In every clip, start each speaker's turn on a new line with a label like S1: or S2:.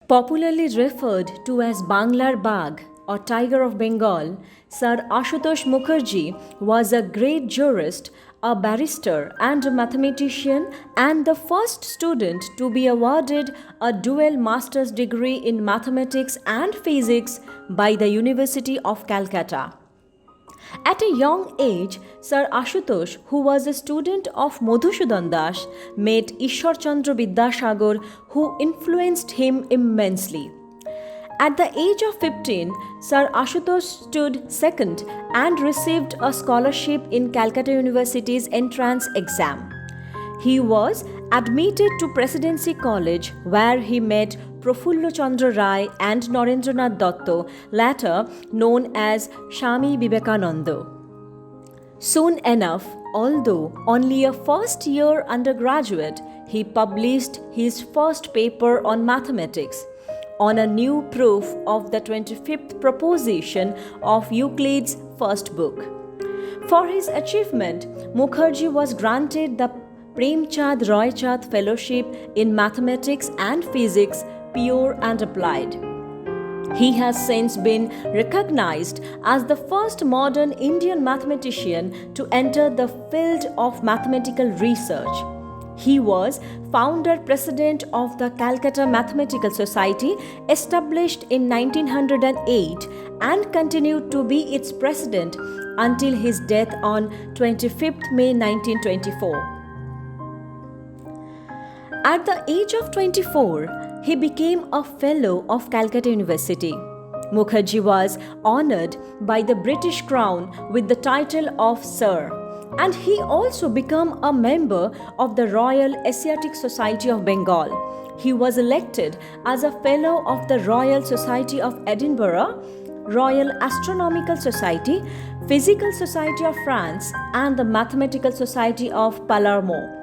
S1: Popularly referred to as Banglar Bagh or Tiger of Bengal, Sir Asutosh Mookerjee was a great jurist, a barrister, and a mathematician, and the first student to be awarded a dual master's degree in mathematics and physics by the University of Calcutta. At a young age, Sir Ashutosh, who was a student of Madhusudan Das, met Ishwar Chandra Vidyasagar, who influenced him immensely. At the age of 15, Sir Ashutosh stood second and received a scholarship in Calcutta University's entrance exam. He was admitted to Presidency College, where he met Prafullo Chandra Rai and Narendranath Dotto, latter known as Swami Vivekananda. Soon enough, although only a first-year undergraduate, he published his first paper on mathematics, on a new proof of the 25th proposition of Euclid's first book. For his achievement, Mookerjee was granted the Premchand Roychand Fellowship in Mathematics and Physics, Pure and Applied. He has since been recognized as the first modern Indian mathematician to enter the field of mathematical research. He was founder-president of the Calcutta Mathematical Society, established in 1908, and continued to be its president until his death on 25th May 1924. At the age of 24, he became a Fellow of Calcutta University. Mookerjee was honoured by the British Crown with the title of Sir, and he also became a member of the Royal Asiatic Society of Bengal. He was elected as a Fellow of the Royal Society of Edinburgh, Royal Astronomical Society, Physical Society of France, and the Mathematical Society of Palermo,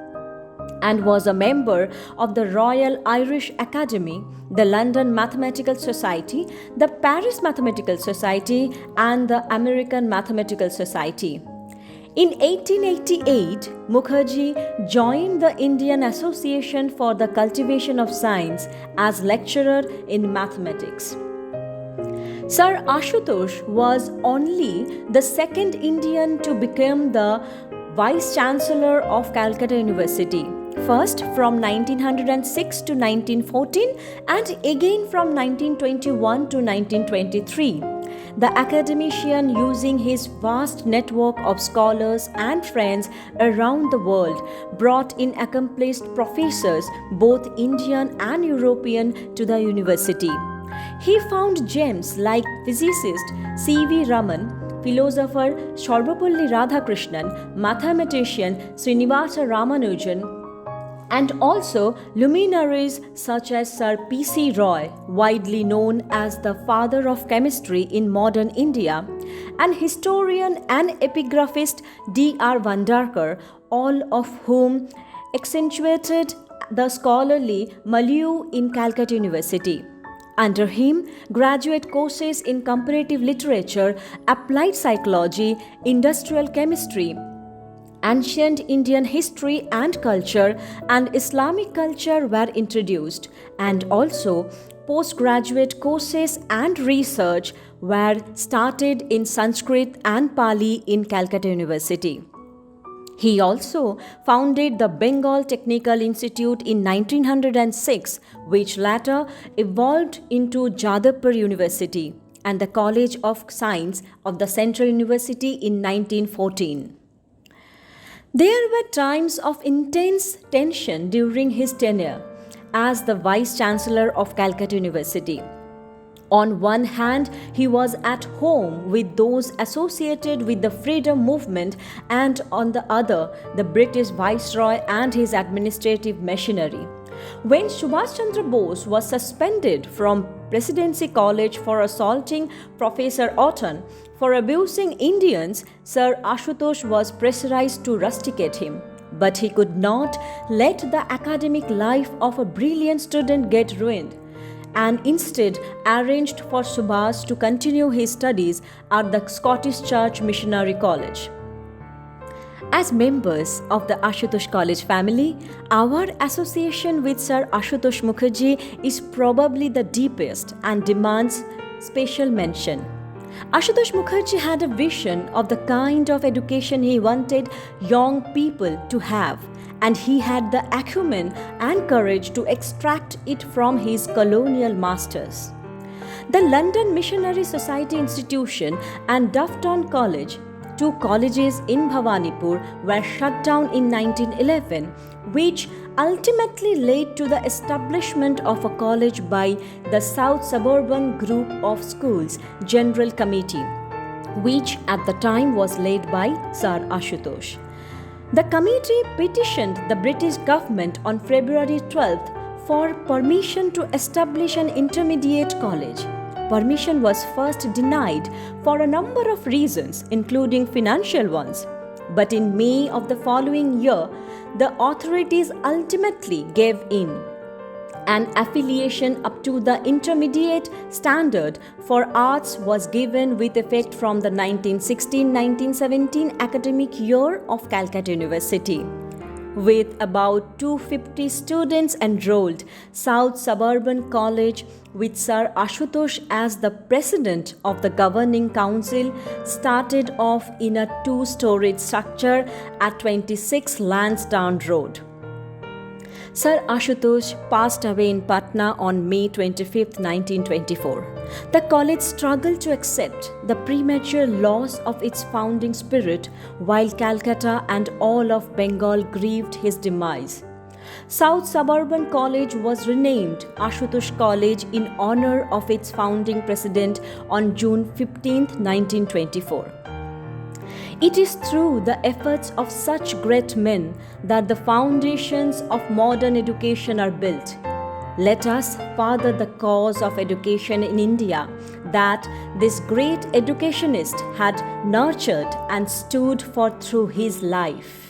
S1: and was a member of the Royal Irish Academy, the London Mathematical Society, the Paris Mathematical Society, and the American Mathematical Society. In 1888, Mookerjee joined the Indian Association for the Cultivation of Science as lecturer in mathematics. Sir Ashutosh was only the second Indian to become the Vice-Chancellor of Calcutta University, first from 1906 to 1914 and again from 1921 to 1923. The academician, using his vast network of scholars and friends around the world, brought in accomplished professors, both Indian and European, to the university. He found gems like physicist C.V. Raman, philosopher Sarvapalli Radhakrishnan, mathematician Srinivasa Ramanujan, and also luminaries such as Sir P.C. Roy, widely known as the father of chemistry in modern India, and historian and epigraphist D.R. Vandarkar, all of whom accentuated the scholarly milieu in Calcutta University. Under him, graduate courses in comparative literature, applied psychology, industrial chemistry, ancient Indian history and culture, and Islamic culture were introduced, and also postgraduate courses and research were started in Sanskrit and Pali in Calcutta University. He also founded the Bengal Technical Institute in 1906, which later evolved into Jadavpur University, and the College of Science of the Central University in 1914. There were times of intense tension during his tenure as the Vice-Chancellor of Calcutta University. On one hand, he was at home with those associated with the freedom movement, and on the other, the British Viceroy and his administrative machinery. When Subhash Chandra Bose was suspended from Presidency College for assaulting Professor Orton for abusing Indians, Sir Ashutosh was pressurized to rusticate him. But he could not let the academic life of a brilliant student get ruined, and instead arranged for Subhash to continue his studies at the Scottish Church Missionary College. As members of the Asutosh College family, our association with Sir Asutosh Mookerjee is probably the deepest and demands special mention. Asutosh Mookerjee had a vision of the kind of education he wanted young people to have, and he had the acumen and courage to extract it from his colonial masters. The London Missionary Society Institution and Dufton College, two colleges in Bhawanipur, were shut down in 1911, which ultimately led to the establishment of a college by the South Suburban Group of Schools General Committee, which at the time was led by Sir Asutosh. The committee petitioned the British government on February 12th for permission to establish an intermediate college. Permission was first denied for a number of reasons, including financial ones. But in May of the following year, the authorities ultimately gave in. An affiliation up to the intermediate standard for arts was given with effect from the 1916-1917 academic year of Calcutta University. With about 250 students enrolled, South Suburban College, with Sir Asutosh as the president of the governing council, started off in a two-storied structure at 26 Lansdowne Road. Sir Asutosh passed away in Patna on May 25, 1924. The college struggled to accept the premature loss of its founding spirit, while Calcutta and all of Bengal grieved his demise. South Suburban College was renamed Asutosh College in honor of its founding president on June 15, 1924. It is through the efforts of such great men that the foundations of modern education are built. Let us further the cause of education in India that this great educationist had nurtured and stood for through his life.